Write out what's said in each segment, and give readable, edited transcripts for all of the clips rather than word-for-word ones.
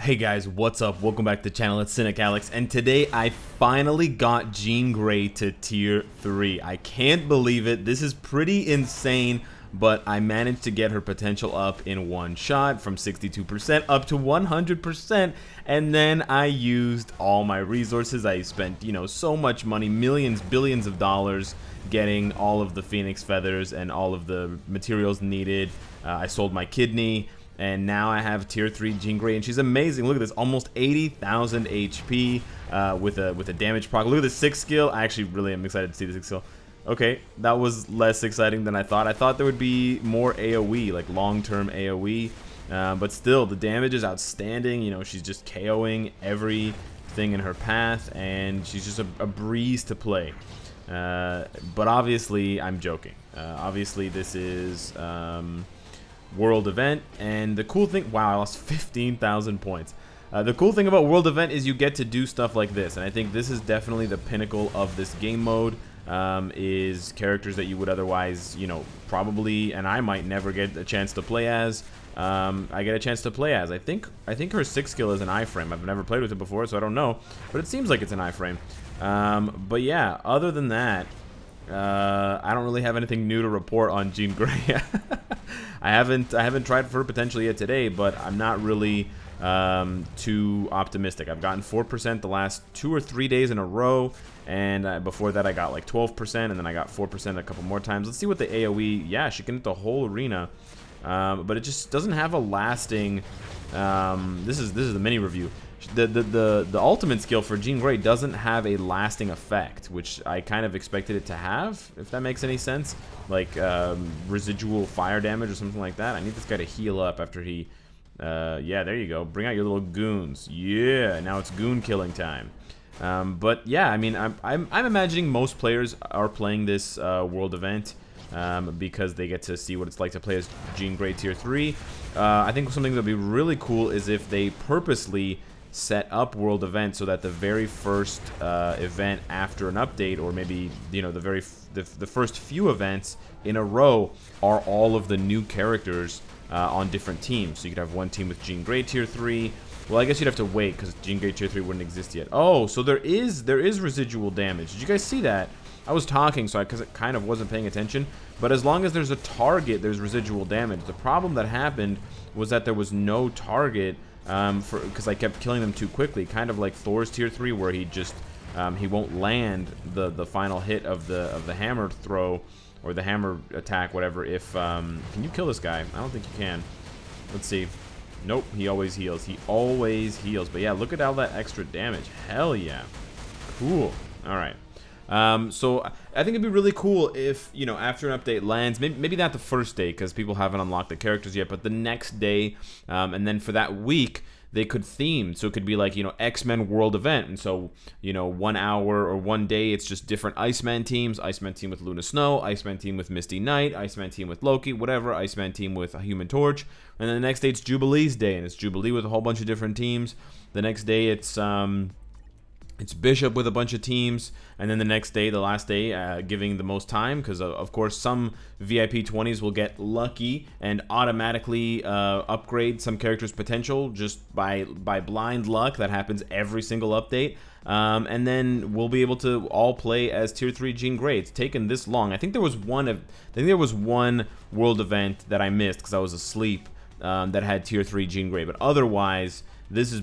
Hey guys, what's up? Welcome back to the channel. It's Cynicalex, and today I finally got Jean Grey to tier 3. I can't believe it. This is pretty insane, but I managed to get her potential up in one shot from 62% up to 100%, and then I used all my resources. I spent, so much money, millions, billions of dollars getting all of the Phoenix feathers and all of the materials needed. I sold my kidney. And now I have tier 3 Jean Grey, and she's amazing. Look at this, almost 80,000 HP with a damage proc. Look at the 6th skill. I actually really am excited to see the 6th skill. Okay, that was less exciting than I thought. I thought there would be more AoE, like long-term AoE. But still, the damage is outstanding. She's just KOing everything in her path, and she's just a breeze to play. But obviously, I'm joking. Obviously, this is... World Event, and the cool thing, wow, I lost 15,000 points. The cool thing about World Event is you get to do stuff like this, and I think this is definitely the pinnacle of this game mode, is characters that you would otherwise, probably, and I might never get a chance to play as. I get a chance to play as. I think her 6th skill is an iframe. I've never played with it before, so I don't know, but it seems like it's an iframe. But yeah, other than that, I don't really have anything new to report on Jean Grey. I haven't tried for her potentially yet today, but I'm not really too optimistic. I've gotten 4% the last 2 or 3 days in a row, and before that I got like 12%, and then I got 4% a couple more times. Let's see what the AoE. Yeah, she can hit the whole arena, but it just doesn't have a lasting. This is the mini review. The ultimate skill for Jean Grey doesn't have a lasting effect, which I kind of expected it to have, if that makes any sense. Like residual fire damage or something like that. I need this guy to heal up after he... yeah, there you go. Bring out your little goons. Yeah, now it's goon killing time. But yeah, I mean, I'm imagining most players are playing this world event because they get to see what it's like to play as Jean Grey tier 3. I think something that would be really cool is if they purposely set up world events so that the very first event after an update, or maybe the first few events in a row, are all of the new characters on different teams. So you could have one team with Jean Grey tier 3. Well, I guess you'd have to wait because Jean Grey tier 3 wouldn't exist yet. Oh, so there is residual damage. Did you guys see that? I was talking, so because I kind of wasn't paying attention. But as long as there's a target, there's residual damage. The problem that happened was that there was no target. Because I kept killing them too quickly, kind of like Thor's tier 3, where he just he won't land the final hit of the hammer throw or the hammer attack, whatever. If can you kill this guy? I don't think you can. Let's see. Nope, he always heals. He always heals. But yeah, look at all that extra damage. Hell yeah, cool. All right. So I think it'd be really cool if, after an update lands, maybe not the first day because people haven't unlocked the characters yet, but the next day, and then for that week, they could theme. So it could be like, X-Men World Event. And so, 1 hour or 1 day, it's just different Iceman teams. Iceman team with Luna Snow, Iceman team with Misty Knight, Iceman team with Loki, whatever, Iceman team with a Human Torch. And then the next day, it's Jubilee's day, and it's Jubilee with a whole bunch of different teams. The next day, it's Bishop with a bunch of teams, and then the next day, the last day, giving the most time, because of course some VIP 20s will get lucky and automatically upgrade some character's potential just by blind luck. That happens every single update, and then we'll be able to all play as tier 3 Jean Grey. It's taken this long. I think there was one world event that I missed because I was asleep that had tier 3 Jean Grey, but otherwise. This is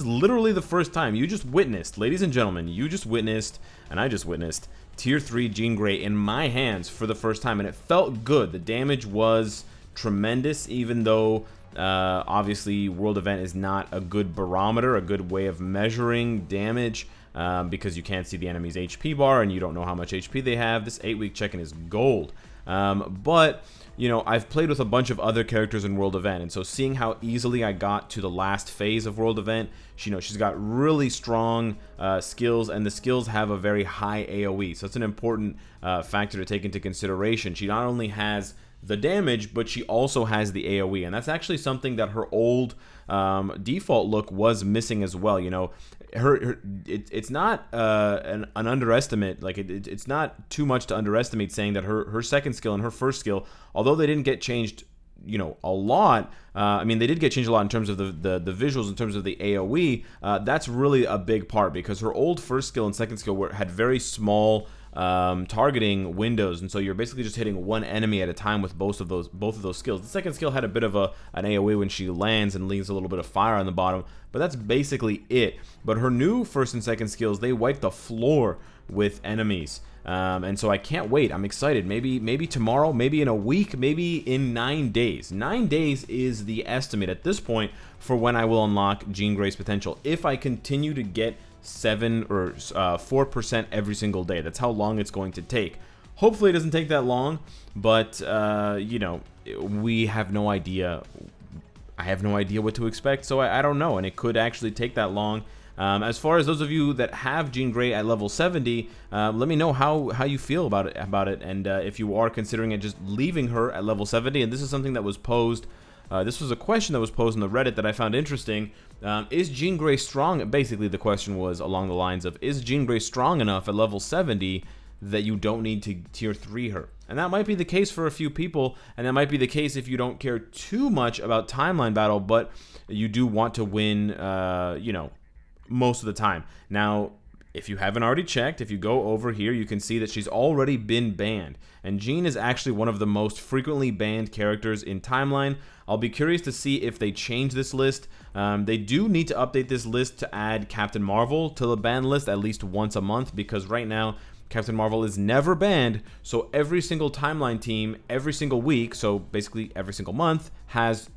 literally the first time you just witnessed, ladies and gentlemen, you just witnessed, and I just witnessed, tier 3 Jean Grey in my hands for the first time, and it felt good. The damage was tremendous, even though obviously World Event is not a good barometer, a good way of measuring damage, because you can't see the enemy's HP bar and you don't know how much HP they have. This 8-week check-in is gold. But I've played with a bunch of other characters in World Event, and so seeing how easily I got to the last phase of World Event, she's got really strong skills, and the skills have a very high AoE, so it's an important factor to take into consideration. She not only has the damage, but she also has the AoE, and that's actually something that her old default look was missing as well. It's not an underestimate. Like it's not too much to underestimate saying that her second skill and her first skill, although they didn't get changed you know, a lot. I mean, they did get changed a lot in terms of the visuals, in terms of the AoE. That's really a big part, because her old first skill and second skill had very small targeting windows, and so you're basically just hitting one enemy at a time with both of those skills. The second skill had a bit of an AoE when she lands and leaves a little bit of fire on the bottom, but that's basically it. But her new first and second skills, they wipe the floor with enemies. And so I can't wait. I'm excited. Maybe tomorrow, maybe in a week, maybe in 9 days. 9 days is the estimate at this point for when I will unlock Jean Grey's potential, if I continue to get 7 or 4% every single day. That's how long it's going to take. Hopefully it doesn't take that long, but you know, we have no idea. I have no idea what to expect, so I don't know, and it could actually take that long. As far as those of you that have Jean Grey at level 70, let me know how you feel about it, and if you are considering it, just leaving her at level 70. And this is something that was posed. This was a question that was posed on the Reddit that I found interesting. Is Jean Grey strong? Basically, the question was along the lines of, is Jean Grey strong enough at level 70 that you don't need to tier 3 her? And that might be the case for a few people, and that might be the case if you don't care too much about timeline battle, but you do want to win, you know, most of the time. Now, if you haven't already checked, if you go over here, you can see that she's already been banned. And Jean is actually one of the most frequently banned characters in Timeline. I'll be curious to see if they change this list. They do need to update this list to add Captain Marvel to the ban list at least once a month, because right now Captain Marvel is never banned. So every single Timeline team, every single week, so basically every single month, has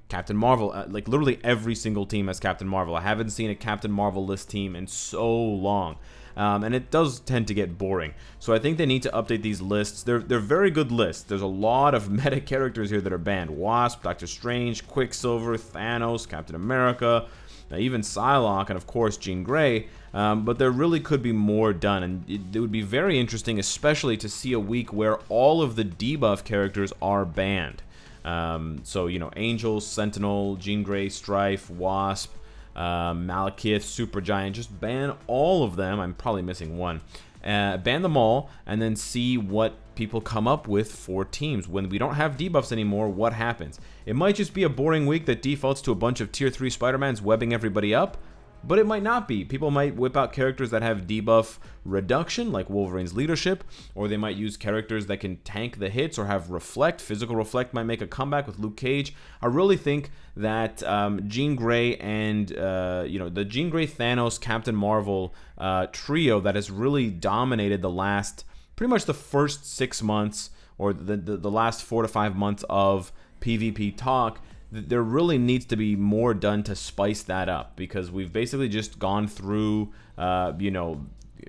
Captain Marvel. Like literally every single team has Captain Marvel. I haven't seen a Captain Marvel list team in so long. And it does tend to get boring. So I think they need to update these lists. They're very good lists. There's a lot of meta characters here that are banned. Wasp, Doctor Strange, Quicksilver, Thanos, Captain America, even Psylocke, and of course Jean Grey. But there really could be more done, and it would be very interesting, especially to see a week where all of the debuff characters are banned. So, you know, Angel, Sentinel, Jean Grey, Strife, Wasp, Malekith, Supergiant, just ban all of them. I'm probably missing one. Ban them all, and then see what people come up with for teams. When we don't have debuffs anymore, what happens? It might just be a boring week that defaults to a bunch of tier 3 Spider-Mans webbing everybody up, but it might not be. People might whip out characters that have debuff reduction, like Wolverine's leadership, or they might use characters that can tank the hits or have reflect. Physical reflect might make a comeback with Luke Cage. I really think that Jean Grey and you know, the Jean Grey, Thanos, Captain Marvel trio that has really dominated the last, pretty much the first 6 months, or the last 4 to 5 months of PvP talk. There really needs to be more done to spice that up, because we've basically just gone through, you know,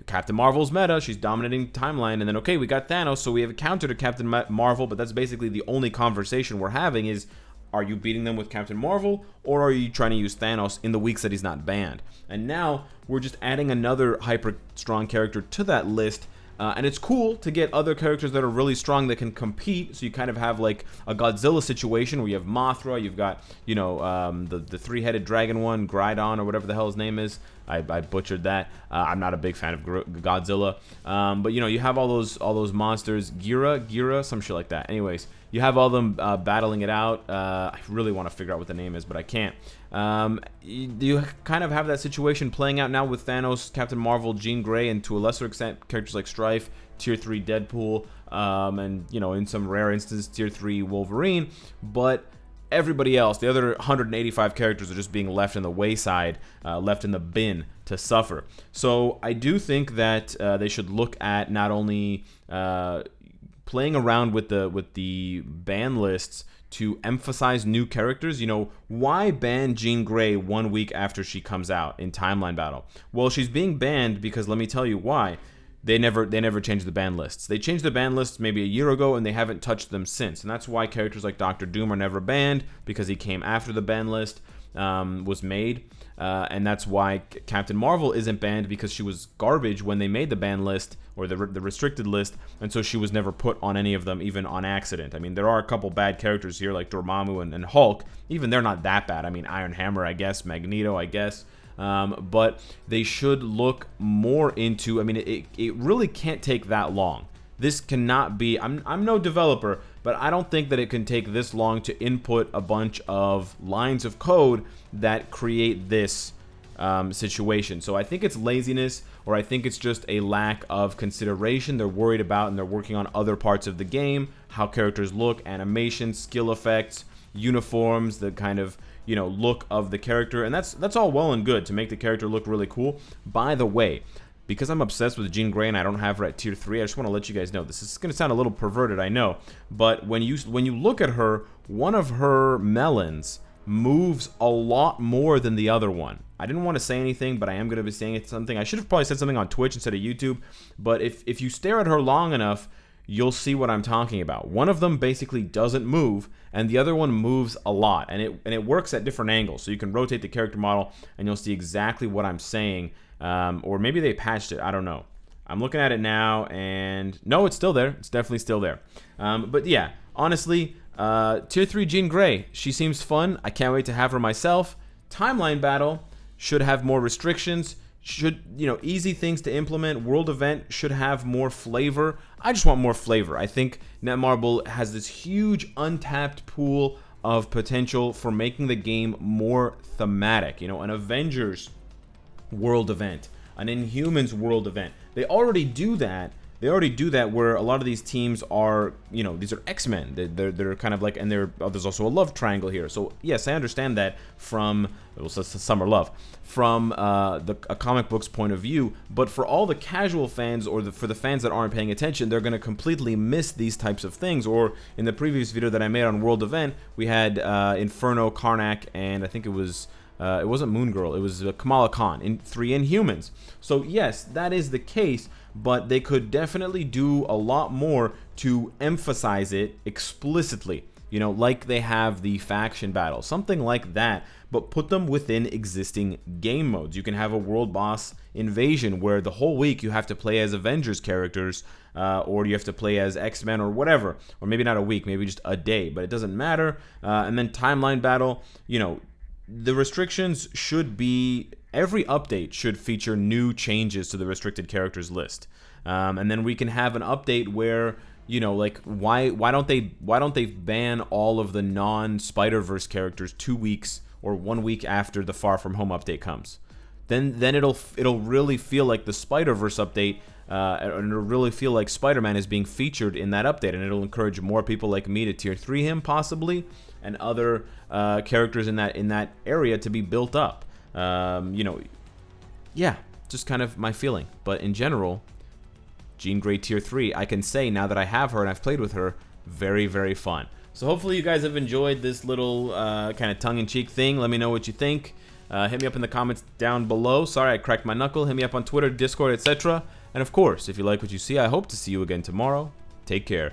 Captain Marvel's meta. She's dominating Timeline, and then, okay, we got Thanos, so we have a counter to Captain Marvel, but that's basically the only conversation we're having is, are you beating them with Captain Marvel, or are you trying to use Thanos in the weeks that he's not banned? And now we're just adding another hyper strong character to that list. And it's cool to get other characters that are really strong that can compete. So you kind of have like a Godzilla situation where you have Mothra, you've got, you know, the three-headed dragon one, Grydon, or whatever the hell his name is. I butchered that. I'm not a big fan of Godzilla, but you know, you have all those monsters, Gira, some shit like that. Anyways, you have all them battling it out. I really want to figure out what the name is, but I can't. You kind of have that situation playing out now with Thanos, Captain Marvel, Jean Grey, and to a lesser extent characters like Strife, tier 3 Deadpool, and you know, in some rare instances tier 3 Wolverine. But everybody else, the other 185 characters, are just being left in the wayside, left in the bin to suffer. So I do think that they should look at not only playing around with the ban lists to emphasize new characters. You know, why ban Jean Grey 1 week after she comes out in Timeline Battle? Well, she's being banned because, let me tell you why. They never changed the ban lists. They changed the ban lists maybe a year ago, and they haven't touched them since. And that's why characters like Doctor Doom are never banned, because he came after the ban list was made. And that's why Captain Marvel isn't banned, because she was garbage when they made the ban list, or the restricted list, and so she was never put on any of them, even on accident. I mean, there are a couple bad characters here, like Dormammu and Hulk. Even they're not that bad. I mean, Iron Hammer, I guess, Magneto, I guess. But they should look more into, I mean, it really can't take that long. this cannot be, I'm no developer, but I don't think that it can take this long to input a bunch of lines of code that create this situation. So I think it's laziness, or I think it's just a lack of consideration. They're worried about, and they're working on other parts of the game, how characters look, animations, skill effects, uniforms, the kind of, you know, look of the character, and that's all well and good to make the character look really cool. By the way, because I'm obsessed with Jean Grey and I don't have her at tier 3, I just want to let you guys know, this is going to sound a little perverted, I know, but when you look at her, one of her melons moves a lot more than the other one. I didn't want to say anything, but I am going to be saying something. I should have probably said something on Twitch instead of YouTube, but if you stare at her long enough, you'll see what I'm talking about. One of them basically doesn't move, and the other one moves a lot, and it works at different angles. So you can rotate the character model, and you'll see exactly what I'm saying. Or maybe they patched it. I don't know. I'm looking at it now, and no, it's still there. It's definitely still there. But yeah, honestly, tier 3 Jean Grey, she seems fun. I can't wait to have her myself. Timeline battle should have more restrictions. Should, you know, easy things to implement. World event should have more flavor. I just want more flavor. I think Netmarble has this huge untapped pool of potential for making the game more thematic. You know, an Avengers world event, an Inhumans world event. They already do that. They already do that where a lot of these teams are, you know, these are X-Men. They're kind of like, and there's also a love triangle here. So yes, I understand that from, well, Summer Love, from a comic book's point of view. But for all the casual fans, or for the fans that aren't paying attention, they're going to completely miss these types of things. Or in the previous video that I made on World Event, we had Inferno, Karnak, and I think it wasn't Moon Girl, it was Kamala Khan, in 3 Inhumans. So yes, that is the case, but they could definitely do a lot more to emphasize it explicitly. You know, like they have the faction battle, something like that, but put them within existing game modes. You can have a world boss invasion where the whole week you have to play as Avengers characters, or you have to play as X-Men or whatever, or maybe not a week, maybe just a day, but it doesn't matter. And then timeline battle, you know, the restrictions should be, every update should feature new changes to the restricted characters list, and then we can have an update where, you know, like why don't they ban all of the non-Spider-Verse characters 2 weeks or 1 week after the Far From Home update comes? Then it'll really feel like the Spider-Verse update, and it'll really feel like Spider-Man is being featured in that update, and it'll encourage more people like me to tier 3 him possibly, and other characters in that area to be built up. You know, yeah, just kind of my feeling. But in general, Jean Grey tier 3, I can say now that I have her and I've played with her, very, very fun. So hopefully you guys have enjoyed this little kind of tongue-in-cheek thing. Let me know what you think. Hit me up in the comments down below. Sorry, I cracked my knuckle. Hit me up on Twitter, Discord, etc. And of course, if you like what you see, I hope to see you again tomorrow. Take care.